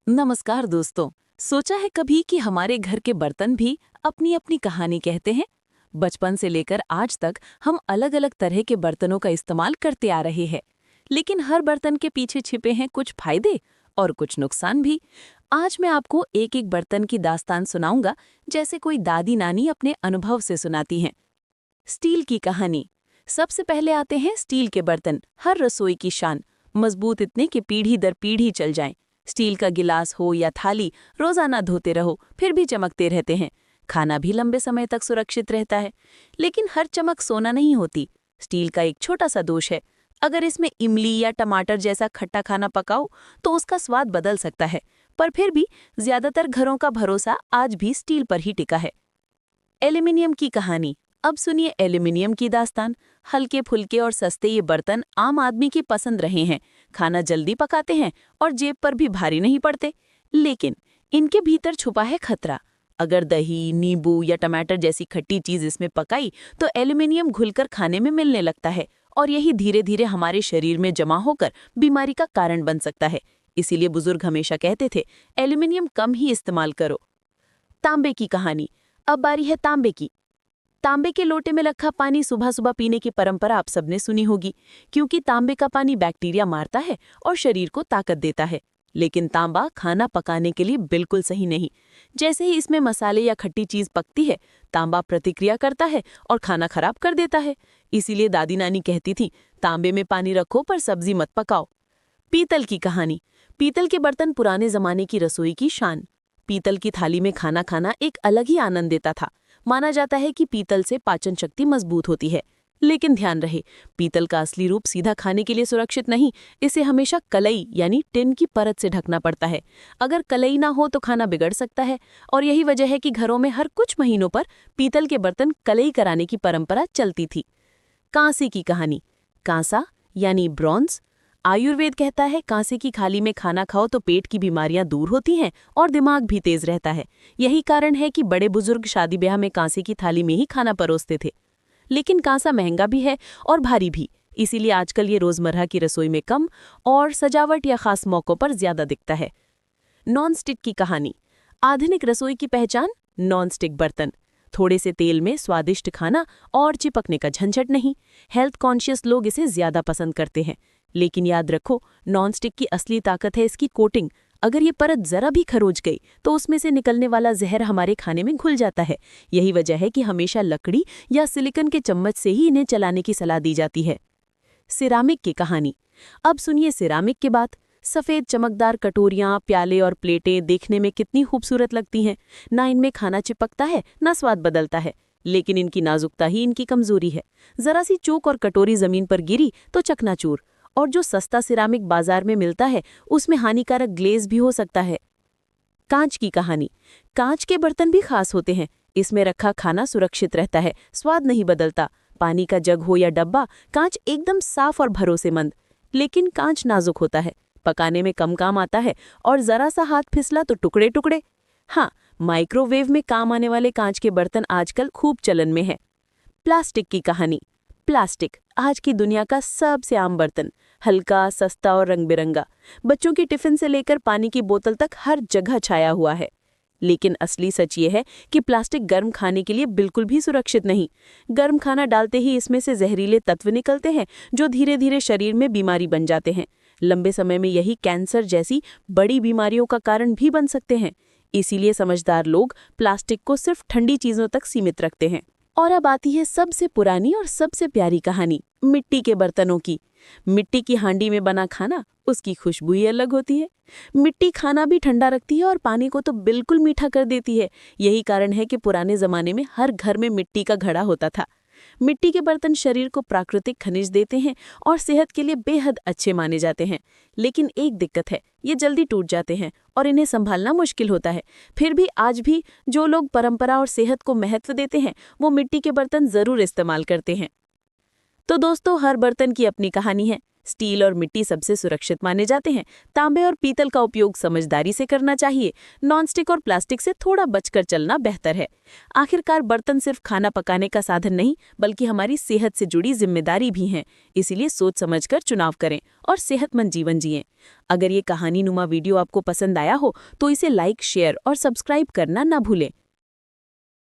नमस्कार दोस्तों। सोचा है कभी कि हमारे घर के बर्तन भी अपनी अपनी कहानी कहते हैं। बचपन से लेकर आज तक हम अलग अलग तरह के बर्तनों का इस्तेमाल करते आ रहे हैं, लेकिन हर बर्तन के पीछे छिपे हैं कुछ फायदे और कुछ नुकसान भी। आज मैं आपको एक एक बर्तन की दास्तान सुनाऊंगा, जैसे कोई दादी नानी अपने अनुभव से सुनाती हैं। स्टील की कहानी। सबसे पहले आते हैं स्टील के बर्तन, हर रसोई की शान। मजबूत इतने कि पीढ़ी दर पीढ़ी चल जाएं। स्टील का गिलास हो या थाली, रोजाना धोते रहो फिर भी चमकते रहते हैं। खाना भी लंबे समय तक सुरक्षित रहता है। लेकिन हर चमक सोना नहीं होती। स्टील का एक छोटा सा दोष है, अगर इसमें इमली या टमाटर जैसा खट्टा खाना पकाओ तो उसका स्वाद बदल सकता है। पर फिर भी ज्यादातर घरों का भरोसा आज भी स्टील पर ही टिका है। एल्यूमीनियम की कहानी। अब सुनिए एल्यूमीनियम की दास्तान। हल्के फुल्के और सस्ते ये बर्तन आम आदमी की पसंद रहे हैं। खाना जल्दी पकाते हैं और जेब पर भी भारी नहीं पड़ते। लेकिन इनके भीतर छुपा है खतरा। अगर दही, नींबू या टमाटर जैसी खट्टी चीज इसमें पकाई तो एल्यूमीनियम घुलकर खाने में मिलने लगता है और यही धीरे धीरे हमारे शरीर में जमा होकर बीमारी का कारण बन सकता है। इसीलिए बुजुर्ग हमेशा कहते थे, एल्यूमीनियम कम ही इस्तेमाल करो। तांबे की कहानी। अब बारी है तांबे की। तांबे के लोटे में रखा पानी सुबह सुबह पीने की परंपरा आप सबने सुनी होगी, क्योंकि तांबे का पानी बैक्टीरिया मारता है और शरीर को ताकत देता है। लेकिन तांबा खाना पकाने के लिए बिल्कुल सही नहीं। जैसे ही इसमें मसाले या खट्टी चीज पकती है, तांबा प्रतिक्रिया करता है और खाना खराब कर देता है। इसीलिए दादी नानी कहती थी, तांबे में पानी रखो पर सब्जी मत पकाओ। पीतल की कहानी। पीतल के बर्तन पुराने जमाने की रसोई की शान। पीतल की थाली में खाना खाना एक अलग ही आनंद देता था। माना जाता है कि पीतल से पाचन शक्ति मजबूत होती है। लेकिन ध्यान रहे, पीतल का असली रूप सीधा खाने के लिए सुरक्षित नहीं। इसे हमेशा कलई यानी टिन की परत से ढकना पड़ता है। अगर कलई ना हो तो खाना बिगड़ सकता है। और यही वजह है कि घरों में हर कुछ महीनों पर पीतल के बर्तन कलई कराने की परंपरा चलती थी। कांसे की कहानी। कांसा यानी ब्रॉन्ज। आयुर्वेद कहता है कांसे की थाली में खाना खाओ तो पेट की बीमारियां दूर होती हैं और दिमाग भी तेज रहता है। यही कारण है कि बड़े बुजुर्ग शादी ब्याह में कांसे की थाली में ही खाना परोसते थे। लेकिन कांसा महंगा भी है और भारी भी, इसीलिए आजकल ये रोजमर्रा की रसोई में कम और सजावट या खास मौकों पर ज्यादा दिखता है। नॉन स्टिक की कहानी। आधुनिक रसोई की पहचान नॉन स्टिक बर्तन। थोड़े से तेल में स्वादिष्ट खाना और चिपकने का झंझट नहीं। हेल्थ कॉन्शियस लोग इसे ज्यादा पसंद करते हैं। लेकिन याद रखो, नॉन स्टिक की असली ताकत है इसकी कोटिंग। अगर ये परत जरा भी खरोच गई तो उसमें से निकलने वाला जहर हमारे खाने में घुल जाता है। यही वजह है कि हमेशा लकड़ी या सिलिकॉन के चम्मच से ही इन्हें चलाने की सलाह दी जाती है। सिरामिक की कहानी। अब सुनिए सिरामिक की बात। सफेद चमकदार कटोरियां, प्याले और प्लेटें देखने में कितनी खूबसूरत लगती हैं। ना इनमें खाना चिपकता है, ना स्वाद बदलता है। लेकिन इनकी नाजुकता ही इनकी कमजोरी है। जरा सी चूक और कटोरी जमीन पर गिरी तो चकनाचूर। और जो सस्ता सिरामिक बाजार में मिलता है उसमें हानिकारक ग्लेज भी हो सकता है। कांच की कहानी। कांच के बर्तन भी खास होते हैं। इसमें रखा खाना सुरक्षित रहता है, स्वाद नहीं बदलता। पानी का जग हो या डब्बा, कांच एकदम साफ और भरोसेमंद। लेकिन कांच नाजुक होता है, पकाने में कम काम आता है और जरा सा हाथ फिसला तो टुकड़े टुकड़े। हाँ, माइक्रोवेव में काम आने वाले कांच के बर्तन आजकल खूब चलन में है। प्लास्टिक की कहानी। प्लास्टिक आज की दुनिया का सबसे आम बर्तन। हल्का, सस्ता और रंग बिरंगा। बच्चों की टिफिन से लेकर पानी की बोतल तक हर जगह छाया हुआ है। लेकिन असली सच ये है कि प्लास्टिक गर्म खाने के लिए बिल्कुल भी सुरक्षित नहीं। गर्म खाना डालते ही इसमें से जहरीले तत्व निकलते हैं जो धीरे धीरे शरीर में बीमारी बन जाते हैं। लंबे समय में यही कैंसर जैसी बड़ी बीमारियों का कारण भी बन सकते हैं। इसीलिए समझदार लोग प्लास्टिक को सिर्फ ठंडी चीजों तक सीमित रखते हैं। और अब आती है सबसे पुरानी और सबसे प्यारी कहानी, मिट्टी के बर्तनों की। मिट्टी की हांडी में बना खाना, उसकी खुशबू ही अलग होती है। मिट्टी खाना भी ठंडा रखती है और पानी को तो बिल्कुल मीठा कर देती है। यही कारण है कि पुराने जमाने में हर घर में मिट्टी का घड़ा होता था। मिट्टी के बर्तन शरीर को प्राकृतिक खनिज देते हैं और सेहत के लिए बेहद अच्छे माने जाते हैं। लेकिन एक दिक्कत है, ये जल्दी टूट जाते हैं और इन्हें संभालना मुश्किल होता है। फिर भी आज भी जो लोग परंपरा और सेहत को महत्व देते हैं वो मिट्टी के बर्तन जरूर इस्तेमाल करते हैं। तो दोस्तों, हर बर्तन की अपनी कहानी है। स्टील और मिट्टी सबसे सुरक्षित माने जाते हैं। तांबे और पीतल का उपयोग समझदारी से करना चाहिए। नॉनस्टिक और प्लास्टिक से थोड़ा बचकर चलना बेहतर है। आखिरकार बर्तन सिर्फ खाना पकाने का साधन नहीं, बल्कि हमारी सेहत से जुड़ी जिम्मेदारी भी हैं। इसीलिए सोच समझकर चुनाव करें और सेहतमंद जीवन जिएं। अगर ये कहानी नुमा वीडियो आपको पसंद आया हो तो इसे लाइक, शेयर और सब्सक्राइब करना ना भूलें।